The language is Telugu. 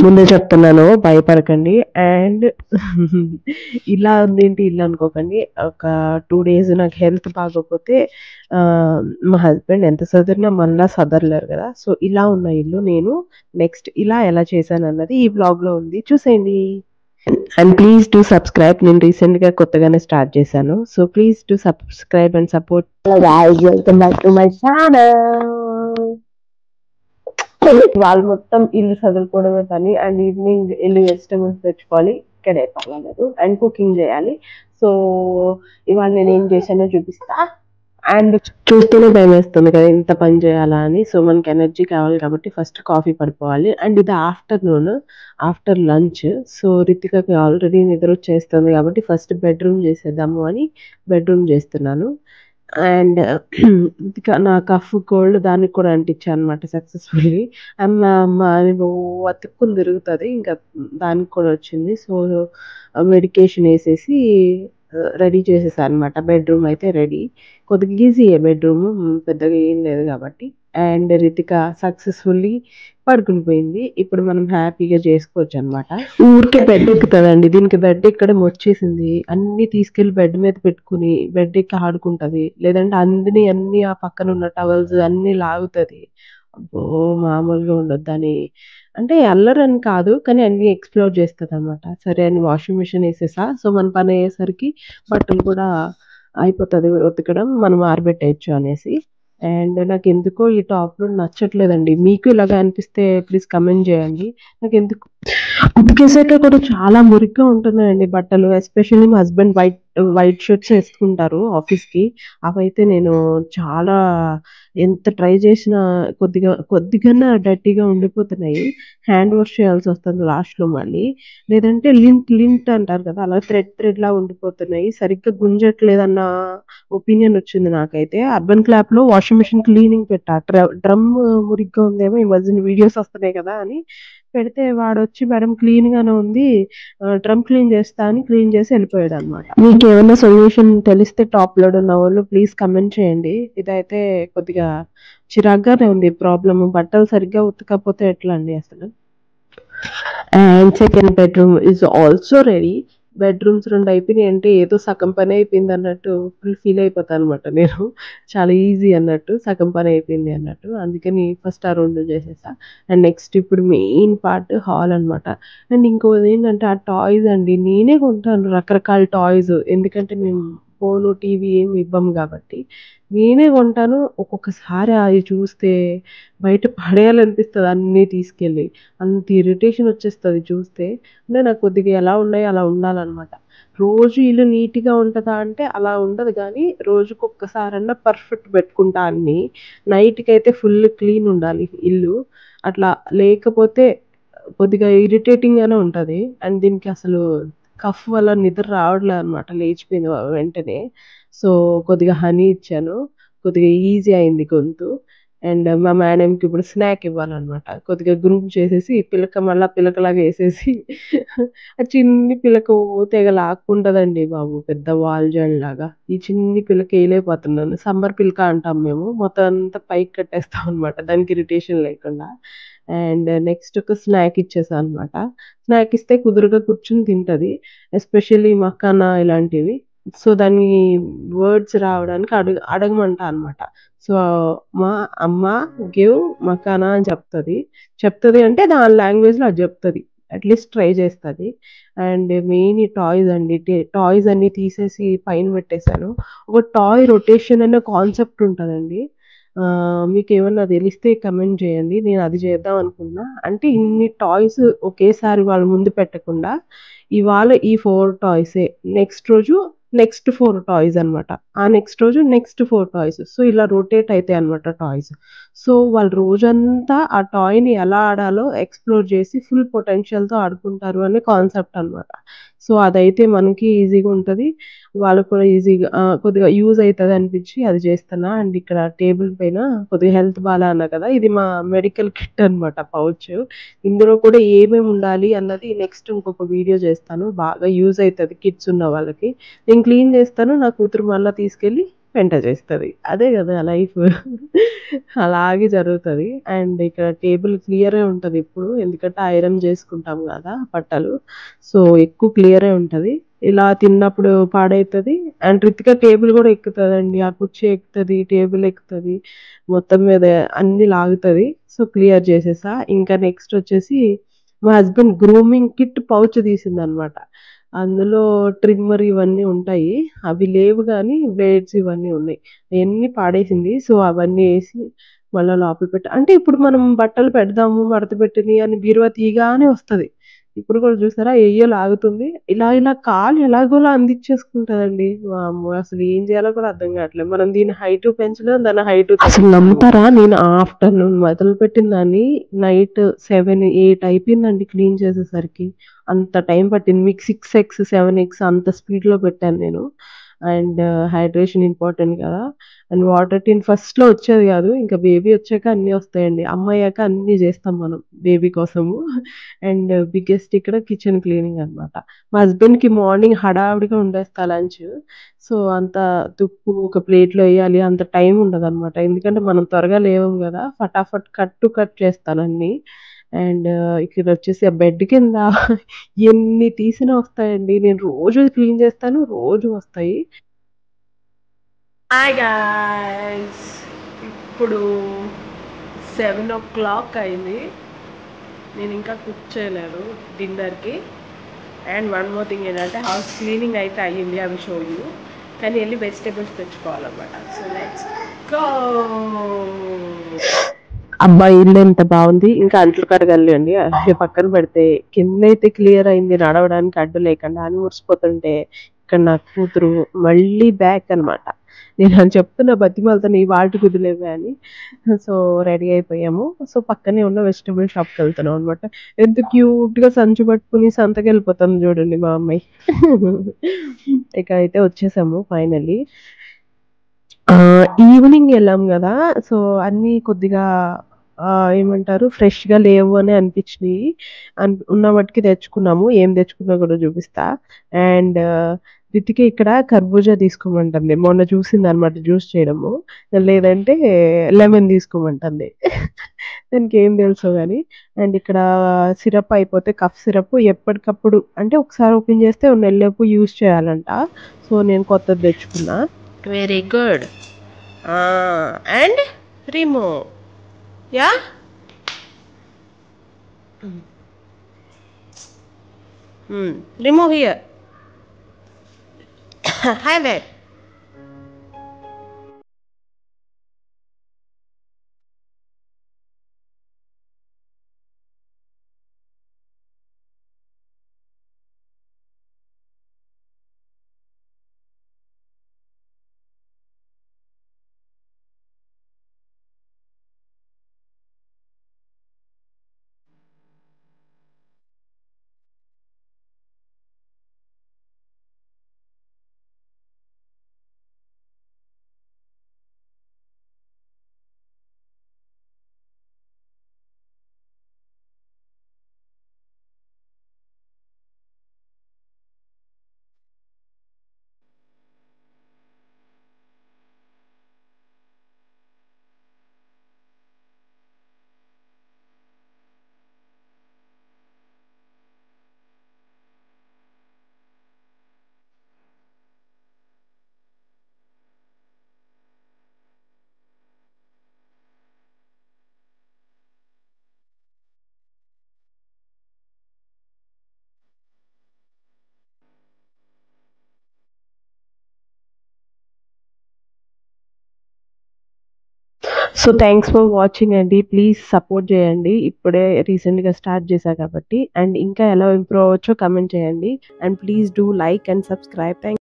ముందే చెప్తున్నాను, భయపడకండి. అండ్ ఇలా ఉందేంటి ఇల్లు అనుకోకండి. ఒక 2 డేస్ నాకు హెల్త్ బాగోకపోతే మా హస్బెండ్ ఎంత సదిరినా మళ్ళా సదరలేరు కదా! సో, ఇలా ఉన్న ఇల్లు నేను నెక్స్ట్ ఇలా ఎలా చేశానన్నది ఈ వ్లాగ్‌లో ఉంది. చూసేయండి. And please do subscribe. నేను రీసెంట్‌గా కొత్తగానే స్టార్ట్ చేశాను. So, please do subscribe and support. Hello guys, welcome back to my channel. వాళ్ళు మొత్తం ఇల్లు చదువుకోవడమే పని. అండ్ ఈవినింగ్ ఇల్లు వెజిటబుల్స్ తెచ్చుకోవాలి, ఇక్కడే పర్వాలేదు, అండ్ కుకింగ్ చేయాలి. సో ఇవాళ నేను ఏం చేశానో చూపిస్తా. అండ్ చూస్తూనే భయం వేస్తుంది కదా ఇంత పని చేయాలా అని. సో మనకి ఎనర్జీ కావాలి కాబట్టి ఫస్ట్ కాఫీ పడిపోవాలి. అండ్ ఇది ఆఫ్టర్నూన్ ఆఫ్టర్ లంచ్. సో రితికకి ఆల్రెడీ నిద్ర వచ్చేస్తుంది కాబట్టి ఫస్ట్ బెడ్రూమ్ చేసేద్దాము అని బెడ్రూమ్ చేస్తున్నాను. అండ్ నా కఫ్ కోల్డ్ దానికి కూడా అంటించాను అనమాట సక్సెస్ఫుల్లీ. అమ్మ అమ్మ అని అతుక్కుని తిరుగుతుంది, ఇంకా దానికి కూడా వచ్చింది. సో మెడికేషన్ వేసేసి రెడీ చేసేసాను అనమాట. బెడ్రూమ్ అయితే రెడీ. కొద్దిగా ఈజీయే బెడ్రూమ్, పెద్దగా ఏం లేదు కాబట్టి. అండ్ రితిక సక్సెస్ఫుల్లీ పడుకుని పోయింది. ఇప్పుడు మనం హ్యాపీగా చేసుకోవచ్చు అనమాట. ఊరికే బెడ్ ఎక్కుతుందండి, దీనికి బెడ్ ఎక్కడం వచ్చేసింది. అన్ని తీసుకెళ్లి బెడ్ మీద పెట్టుకుని బెడ్ ఎక్కి ఆడుకుంటది, లేదంటే అన్ని ఆ పక్కన ఉన్న టవల్స్ అన్ని లాగుతుంది. అబ్బో, మామూలుగా ఉండదు దాని. అంటే అల్లరని కాదు, కానీ అన్ని ఎక్స్ప్లోర్ చేస్తుంది అనమాట. సరే అని వాషింగ్ మిషన్ వేసేసా. సో మన పని అయ్యేసరికి బట్టలు కూడా అయిపోతుంది ఉతకడం, మనం ఆరబెట్టేయచ్చు అనేసి. అండ్ నాకు ఎందుకో ఈ టాప్ నచ్చట్లేదండి. మీకు ఇలాగ అనిపిస్తే ప్లీజ్ కమెంట్ చేయండి. నాకు ఎందుకు ఉతికేసాక కూడా చాలా మురికిగా ఉంటున్నాయండి బట్టలు. ఎస్పెషల్లీ మా హస్బెండ్ వైట్ వైట్ షర్ట్స్ వేసుకుంటారు ఆఫీస్కి. అవైతే నేను చాలా ఎంత ట్రై చేసినా కొద్దిగా డర్టీగా ఉండిపోతున్నాయి. హ్యాండ్ వాష్ చేయాల్సి వస్తుంది లాస్ట్లో మళ్ళీ. లేదంటే లింట్ అంటారు కదా, అలా థ్రెడ్ లా ఉండిపోతున్నాయి. సరిగ్గా గుంజట్లేదన్న ఒపీనియన్ వచ్చింది నాకైతే. అర్బన్ క్లాప్ లో వాషింగ్ మిషన్ క్లీనింగ్ పెట్టా. డ్రమ్ మురిగ్గా ఉందేమో, ఈ మధ్యన వీడియోస్ వస్తున్నాయి కదా అని పెడితే వాడొచ్చి మేడం క్లీన్ గానే ఉంది, డ్రమ్ క్లీన్ చేస్తా అని క్లీన్ చేసి వెళ్ళిపోయాడు అనమాట. మీకు ఏమైనా సొల్యూషన్ తెలిస్తే టాప్ లోడ్ ఉన్న వాళ్ళు ప్లీజ్ కమెంట్ చేయండి. ఇదైతే కొద్దిగా చిరాగ్గానే ఉంది ప్రాబ్లమ్. బట్టలు సరిగ్గా ఉతకపోతే ఎట్లా అండి అసలు. And second bedroom is also ready. Bedrooms 2 అయిపోయినాయి అంటే ఏదో సగం పని అయిపోయింది అన్నట్టు ఫుల్ ఫీల్ అయిపోతాను అనమాట నేను. చాలా ఈజీ అన్నట్టు, సగం పని అయిపోయింది అన్నట్టు. అందుకని ఫస్ట్ ఆ 2 చేసేసా. అండ్ నెక్స్ట్ ఇప్పుడు మెయిన్ పార్ట్ హాల్ అనమాట. అండ్ ఇంకోది ఏంటంటే ఆ టాయ్స్ అండి, నేనే కొంటాను రకరకాల టాయ్స్. ఎందుకంటే మేము ఫోను టీవీ ఏమి ఇవ్వము కాబట్టి నేనే కొంటాను. ఒక్కొక్కసారి అవి చూస్తే బయట పడేయాలనిపిస్తుంది అన్నీ తీసుకెళ్ళి. అంత ఇరిటేషన్ వచ్చేస్తుంది చూస్తే. అంటే నాకు కొద్దిగా ఎలా ఉన్నాయో అలా ఉండాలన్నమాట. రోజు ఇల్లు నీట్గా ఉంటుందా అంటే అలా ఉండదు, కానీ రోజుకొక్కసారన్నా పర్ఫెక్ట్ పెట్టుకుంటా అన్ని. నైట్కి అయితే ఫుల్ క్లీన్ ఉండాలి ఇల్లు. అట్లా లేకపోతే కొద్దిగా ఇరిటేటింగ్గానే ఉంటుంది. అండ్ దీనికి అసలు కఫ్ వల్ల నిద్ర రావట్లే అనమాట, లేచిపోయింది వెంటనే. సో కొద్దిగా హనీ ఇచ్చాను, కొద్దిగా ఈజీ అయింది గొంతు. అండ్ మా మేడంకి ఇప్పుడు స్నాక్ ఇవ్వాలన్నమాట. కొద్దిగా గ్రూమ్ చేసేసి పిలక మళ్ళా పిలకలాగా వేసేసి ఆ చిన్ని పిలక తెగ లాక్కుంటదండి బాబు, పెద్ద వాల్జన్ లాగా. ఈ చిన్ని పిలక వేయలేకపోతున్నాను. సమ్మర్ పిలక అంటాం మేము. మొత్తం అంతా పైకి కట్టేస్తాం అనమాట దానికి ఇరిటేషన్ లేకుండా. అండ్ నెక్స్ట్ ఒక స్నాక్ ఇచ్చేసా అనమాట. స్నాక్ ఇస్తే కుదురుగా కూర్చుని తింటది, ఎస్పెషల్లీ మకానా ఇలాంటివి. సో దాన్ని వర్డ్స్ రావడానికి అడగమంటా అనమాట. సో మా అమ్మ గివ్ మకానా అని చెప్తుంది అంటే దాని లాంగ్వేజ్లో అది చెప్తుంది, అట్లీస్ట్ ట్రై చేస్తుంది. అండ్ మెయిన్ ఈ టాయ్స్ అండి, టాయ్స్ అన్ని తీసేసి పైన పెట్టేశాను. ఒక టాయ్ రొటేషన్ అనే కాన్సెప్ట్ ఉంటుందండి. మీకు ఏమన్నా తెలిస్తే కమెంట్ చేయండి, నేను అది చేద్దాం అనుకున్నా. అంటే ఇన్ని టాయ్స్ ఒకేసారి వాళ్ళ ముందు పెట్టకుండా ఇవాళ ఈ 4 టాయ్సే, నెక్స్ట్ రోజు నెక్స్ట్ 4 టాయ్స్ అనమాట, ఆ నెక్స్ట్ రోజు నెక్స్ట్ 4 టాయ్స్. సో ఇలా రొటేట్ అవుతాయి అనమాట టాయ్స్. సో వాళ్ళు రోజంతా ఆ టాయ్ని ఎలా ఆడాలో ఎక్స్ప్లోర్ చేసి ఫుల్ పొటెన్షియల్తో ఆడుకుంటారు అనే కాన్సెప్ట్ అనమాట. సో అదైతే మనకి ఈజీగా ఉంటుంది, వాళ్ళకు కూడా ఈజీగా కొద్దిగా యూజ్ అవుతుంది అనిపించి అది చేస్తున్నా. అండ్ ఇక్కడ టేబుల్ పైన కొద్దిగా హెల్త్ బాగా అన్నా కదా, ఇది మా మెడికల్ కిట్ అనమాట, పౌచ్. ఇందులో కూడా ఏమేమి ఉండాలి అన్నది నెక్స్ట్ ఇంకొక వీడియో చేస్తాను. బాగా యూజ్ అవుతుంది కిడ్స్ ఉన్న వాళ్ళకి. నేను క్లీన్ చేస్తాను, నా కూతురు మళ్ళీ తీసుకెళ్ళి పెంట చేస్తుంది. అదే కదా లైఫ్. అలాగే జరుగుతుంది. అండ్ ఇక్కడ టేబుల్ క్లియరే ఉంటుంది ఇప్పుడు, ఎందుకంటే ఐరన్ చేసుకుంటాం కదా బట్టలు. సో ఎక్కువ క్లియరే ఉంటుంది. ఇలా తిన్నప్పుడు పాడైతుంది. అండ్ రితిక టేబుల్ కూడా ఎక్కుతుందండి, ఆ కుర్చీ ఎక్కుతుంది, టేబుల్ ఎక్కుతుంది, మొత్తం మీద అన్ని లాగుతుంది. సో క్లియర్ చేసేసా. ఇంకా నెక్స్ట్ వచ్చేసి మా హస్బెండ్ గ్రూమింగ్ కిట్ పౌచ్ తీసిందనమాట. అందులో ట్రిమ్మర్ ఇవన్నీ ఉంటాయి. అవి లేవు గానీ బ్లేడ్స్ ఇవన్నీ ఉన్నాయి. అయన్నీ పాడేసింది. సో అవన్నీ ఏసి మళ్ళా లోపల పెట్టి, అంటే ఇప్పుడు మనం బట్టలు పెడదాము మడత పెట్టినయి అని బీరువా తీయగానే వస్తది. ఇప్పుడు కూడా చూసారా ఎయ్యో లాగుతుంది. ఇలా ఇలా కాలు ఎలాగోలా అందించేసుకుంటదండి. వామ్మో! అసలు ఏం చేయాలో కూడా అర్థం కావట్లేదు. మనం దీని హైటు పెంచలేం, దాని హైటు అసలు నమ్ముతారా? నేను ఆఫ్టర్‌నూన్ మొదలుపెట్టిన దాన్ని నైట్ 7, 8 అయిపోయిందండి క్లీన్ చేసేసరికి. అంత టైం పట్టింది. మీకు 6x, 7x అంత స్పీడ్‌లో పెట్టాను నేను. అండ్ హైడ్రేషన్ ఇంపార్టెంట్ కదా! అండ్ వాటర్ టిన్ ఫస్ట్‌లో వచ్చేది కాదు. ఇంకా బేబీ వచ్చాక అన్నీ వస్తాయండి. అమ్మయ్యాక అన్నీ చేస్తాం మనం బేబీ కోసము. అండ్ బిగ్గెస్ట్ ఇక్కడ కిచెన్ క్లీనింగ్ అనమాట. మా హస్బెండ్‌కి మార్నింగ్ హడావిడిగా వండేస్తా లంచ్. సో అంత తుప్పు ఒక ప్లేట్‌లో ఎయ్యాలి అంత టైం ఉండదనమాట. ఎందుకంటే మనం త్వరగా లేవం గదా! ఫటాఫట్ కట్ టు కట్ చేస్తానన్నీ. అండ్ ఇక్కడొచ్చేసి ఆ బెడ్ కింద ఎన్ని తీసినా వస్తాయండి. నేను రోజు క్లీన్ చేస్తాను, రోజు వస్తాయి. Hi guys! ఇప్పుడు 7:00 అయింది. నేను ఇంకా కుక్ చేయలేదు డిన్నర్‌కి. అండ్ వన్ మోర్ థింగ్ ఏంటంటే హౌస్ క్లీనింగ్ అయితే అయ్యింది, అవి షో యూ. కానీ వెళ్ళి వెజిటేబుల్స్ తెచ్చుకోవాలన్నమాట. So let's go. అబ్బా! ఇల్లు ఎంత బాగుంది. ఇంకా అంట్లు కడగాలండి. అది పక్కన పెడితే కిందైతే క్లియర్ అయింది. నడవడానికి అడ్డు లేకుండా అని మురిసిపోతుంటే, ఇక్కడ నా కూతురు మళ్ళీ బ్యాక్ అనమాట. నేను అని చెప్తున్నా బతిమాలుతున్నా ఇవాల్టికి వదిలేవే అని. సో రెడీ అయిపోయాము. సో పక్కనే ఉన్న వెజిటబుల్ షాప్‌కి వెళ్తున్నాం అనమాట. ఎంత క్యూట్‌గా సంచి పట్టుకొని సంతకెళ్ళిపోతుంది చూడండి మా అమ్మాయి. ఇక అయితే వచ్చేసాము ఫైనల్లీ. ఈవినింగ్ ఎళ్ళాం గదా! సో అన్నీ కొద్దిగా ఏమంటారు ఫ్రెష్‌గా లేవు అని అనిపించినియి. ఉన్న మట్టుకి తెచ్చుకున్నాము. ఏం తెచ్చుకున్నా కూడా చూపిస్తా. అండ్ రితిక ఇక్కడ కర్బూజా తీసుకోమంటుంది. మొన్న చూసిందనమాట జ్యూస్ చేయడము. లేదంటే లెమన్ తీసుకోమంటుంది. దానికేం తెలుసో గాని. అండ్ ఇక్కడ సిరప్ అయిపోతే కఫ్ సిరప్ ఎప్పటికప్పుడు అంటే ఒకసారి ఓపెన్ చేస్తే ఓ నెలలోపు యూజ్ చేయాలంట. సో నేను కొత్తది తెచ్చుకున్నా. Very good. And remove. Yeah? Remove here. Have it. So thanks for watching అండి. ప్లీజ్ సపోర్ట్ చేయండి. ఇప్పుడే రీసెంట్‌గా స్టార్ట్ చేశా కాబట్టి. అండ్ ఇంకా ఎలా ఇంప్రూవ్ అవ్వచ్చో కామెంట్ చేయండి. And please do like and subscribe. Thank